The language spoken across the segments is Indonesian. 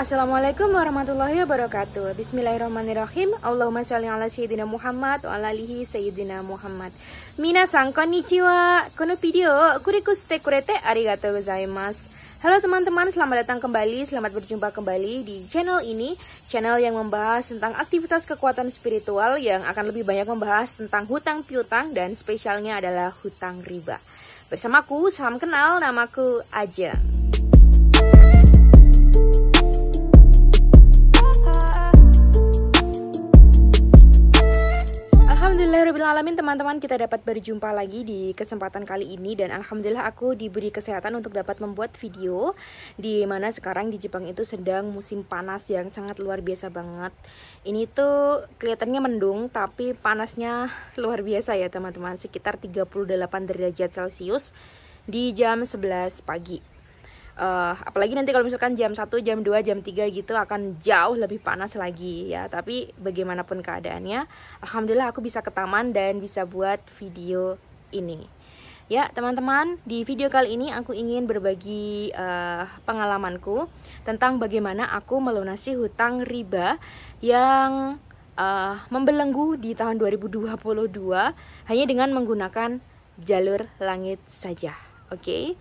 Assalamualaikum warahmatullahi wabarakatuh. Bismillahirrahmanirrahim. Allahumma sholli ala sayyidina Muhammad wa ala alihi sayyidina Muhammad. Minasan konnichiwa. Kono video kuriku shite kurete arigatou gozaimasu. Halo teman-teman, selamat datang kembali, selamat berjumpa kembali di channel ini. Channel yang membahas tentang aktivitas kekuatan spiritual yang akan lebih banyak membahas tentang hutang piutang dan spesialnya adalah hutang riba. Bersamaku, salam kenal, namaku Aja. Alhamdulillahirrahmanirrahim, teman-teman, kita dapat berjumpa lagi di kesempatan kali ini. Dan alhamdulillah aku diberi kesehatan untuk dapat membuat video di mana sekarang di Jepang itu sedang musim panas yang sangat luar biasa banget. Ini tuh kelihatannya mendung tapi panasnya luar biasa ya teman-teman, sekitar 38 derajat Celcius di jam 11 pagi. Apalagi nanti kalau misalkan jam 1, jam 2, jam 3 gitu akan jauh lebih panas lagi ya. Tapi bagaimanapun keadaannya, alhamdulillah aku bisa ke taman dan bisa buat video ini. Ya teman-teman, di video kali ini aku ingin berbagi pengalamanku tentang bagaimana aku melunasi hutang riba yang membelenggu di tahun 2022 hanya dengan menggunakan jalur langit saja. Oke.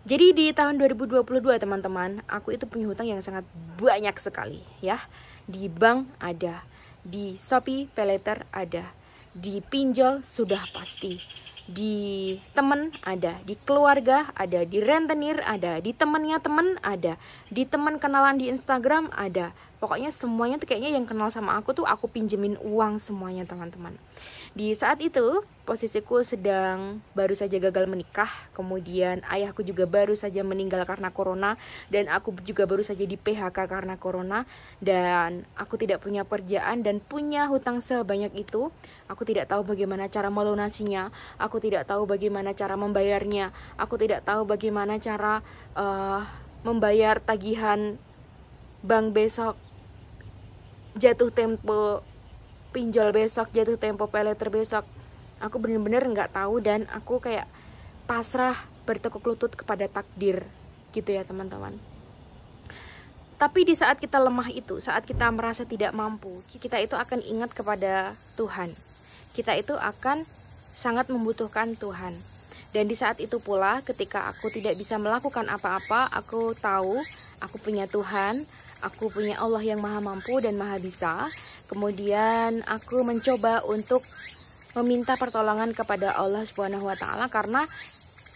Jadi di tahun 2022 teman-teman, aku itu punya hutang yang sangat banyak sekali ya. Di bank ada, di Shopee Paylater ada, di pinjol sudah pasti, di temen ada, di keluarga ada, di rentenir ada, di temennya temen ada, di temen kenalan di Instagram ada. Pokoknya semuanya tuh kayaknya yang kenal sama aku tuh aku pinjemin uang semuanya teman-teman. Di saat itu posisiku sedang baru saja gagal menikah, kemudian ayahku juga baru saja meninggal karena corona, dan aku juga baru saja di PHK karena corona, dan aku tidak punya pekerjaan dan punya hutang sebanyak itu. Aku tidak tahu bagaimana cara melunasinya, aku tidak tahu bagaimana cara membayarnya, aku tidak tahu bagaimana cara membayar tagihan bank besok, jatuh tempo pinjol besok, jatuh tempo paylater besok. Aku bener-bener nggak tahu dan aku kayak pasrah bertekuk lutut kepada takdir gitu ya teman-teman. Tapi di saat kita lemah itu, saat kita merasa tidak mampu, kita itu akan ingat kepada Tuhan. Kita itu akan sangat membutuhkan Tuhan. Dan di saat itu pula ketika aku tidak bisa melakukan apa-apa, aku tahu aku punya Tuhan, aku punya Allah yang maha mampu dan maha bisa. Kemudian aku mencoba untuk meminta pertolongan kepada Allah Subhanahu wa Ta'ala karena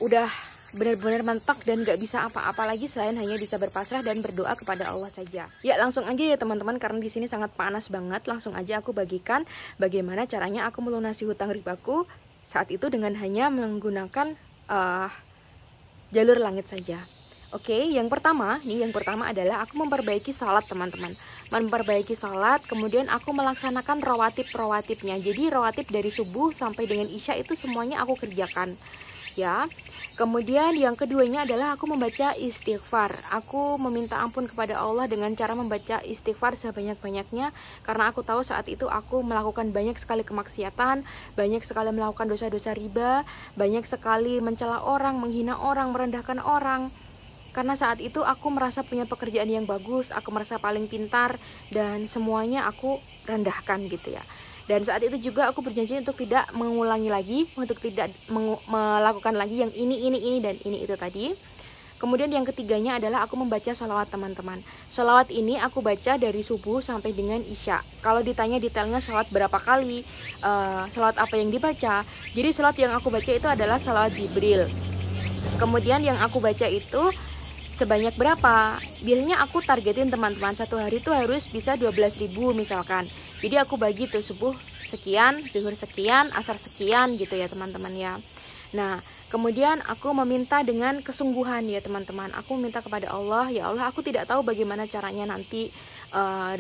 udah benar-benar mentok dan gak bisa apa-apa lagi selain hanya bisa berpasrah dan berdoa kepada Allah saja. Ya langsung aja ya teman-teman, karena di sini sangat panas banget. Langsung aja aku bagikan bagaimana caranya aku melunasi hutang ribaku saat itu dengan hanya menggunakan jalur langit saja. Oke, yang pertama adalah aku memperbaiki salat teman-teman. Memperbaiki salat, kemudian aku melaksanakan rawatib-rawatibnya. Jadi rawatib dari subuh sampai dengan isya itu semuanya aku kerjakan. Ya. Kemudian yang keduanya adalah aku membaca istighfar. Aku meminta ampun kepada Allah dengan cara membaca istighfar sebanyak-banyaknya, karena aku tahu saat itu aku melakukan banyak sekali kemaksiatan, banyak sekali melakukan dosa-dosa riba, banyak sekali mencela orang, menghina orang, merendahkan orang. Karena saat itu aku merasa punya pekerjaan yang bagus, aku merasa paling pintar, dan semuanya aku rendahkan gitu ya. Dan saat itu juga aku berjanji untuk tidak mengulangi lagi, untuk tidak melakukan lagi yang ini, dan ini itu tadi. Kemudian yang ketiganya adalah aku membaca sholawat teman-teman. Sholawat ini aku baca dari subuh sampai dengan isya. Kalau ditanya detailnya sholawat berapa kali, sholawat apa yang dibaca, jadi sholawat yang aku baca itu adalah sholawat Jibril. Kemudian yang aku baca itu sebanyak berapa? Biasanya aku targetin teman-teman satu hari itu harus bisa 12.000 misalkan. Jadi aku bagi tuh subuh sekian, zuhur sekian, asar sekian gitu ya teman-teman ya. Nah, kemudian aku meminta dengan kesungguhan ya teman-teman. Aku minta kepada Allah, ya Allah, aku tidak tahu bagaimana caranya nanti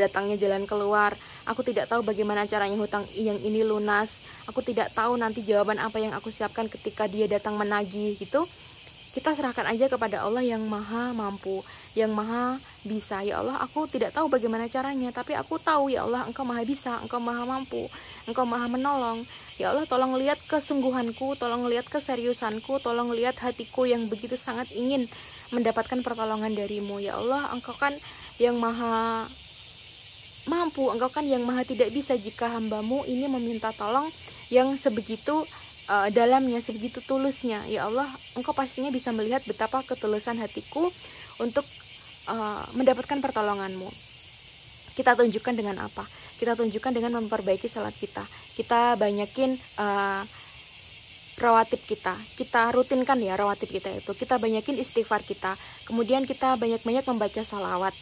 datangnya jalan keluar. Aku tidak tahu bagaimana caranya hutang yang ini lunas. Aku tidak tahu nanti jawaban apa yang aku siapkan ketika dia datang menagih gitu. Kita serahkan aja kepada Allah yang maha mampu, yang maha bisa. Ya Allah, aku tidak tahu bagaimana caranya, tapi aku tahu ya Allah, Engkau maha bisa, Engkau maha mampu, Engkau maha menolong. Ya Allah, tolong lihat kesungguhanku, tolong lihat keseriusanku, tolong lihat hatiku yang begitu sangat ingin mendapatkan pertolongan darimu. Ya Allah, Engkau kan yang maha mampu, Engkau kan yang maha tidak bisa jika hambamu ini meminta tolong yang sebegitu dalamnya, sebegitu tulusnya. Ya Allah, Engkau pastinya bisa melihat betapa ketulusan hatiku untuk mendapatkan pertolonganmu. Kita tunjukkan dengan apa? Kita tunjukkan dengan memperbaiki salat kita. Kita banyakin rawatib kita rutinkan ya rawatib kita itu. Kita banyakin istighfar kita. Kemudian kita banyak-banyak membaca salawat.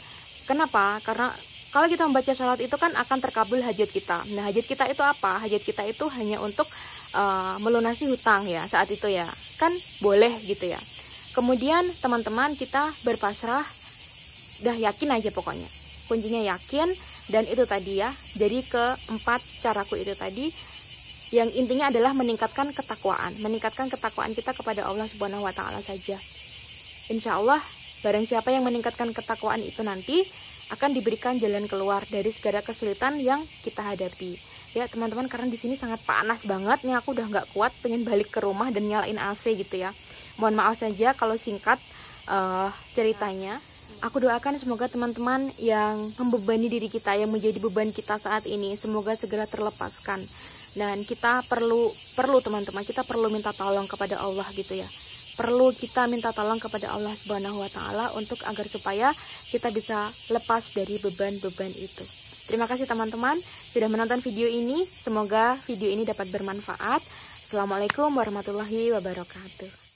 Kenapa? Karena kalau kita membaca salawat itu kan akan terkabul hajat kita. Nah, hajat kita itu apa? Hajat kita itu hanya untuk melunasi hutang ya saat itu ya. Kan boleh gitu ya. Kemudian teman-teman kita berpasrah, dah yakin aja pokoknya. Kuncinya yakin, dan itu tadi ya. Jadi keempat caraku itu tadi, yang intinya adalah meningkatkan ketakwaan kita kepada Allah Subhanahu wa Ta'ala saja. Insya Allah, barang siapa yang meningkatkan ketakwaan itu nanti akan diberikan jalan keluar dari segala kesulitan yang kita hadapi. Ya teman-teman, karena di sini sangat panas banget nih, aku udah nggak kuat, pengen balik ke rumah dan nyalain AC gitu ya. Mohon maaf saja kalau singkat ceritanya. Aku doakan semoga teman-teman yang membebani diri kita, yang menjadi beban kita saat ini, semoga segera terlepaskan. Dan kita perlu teman-teman, kita perlu minta tolong kepada Allah gitu ya. Perlu kita minta tolong kepada Allah Subhanahu wa Ta'ala untuk agar supaya kita bisa lepas dari beban-beban itu. Terima kasih teman-teman sudah menonton video ini. Semoga video ini dapat bermanfaat. Assalamualaikum warahmatullahi wabarakatuh.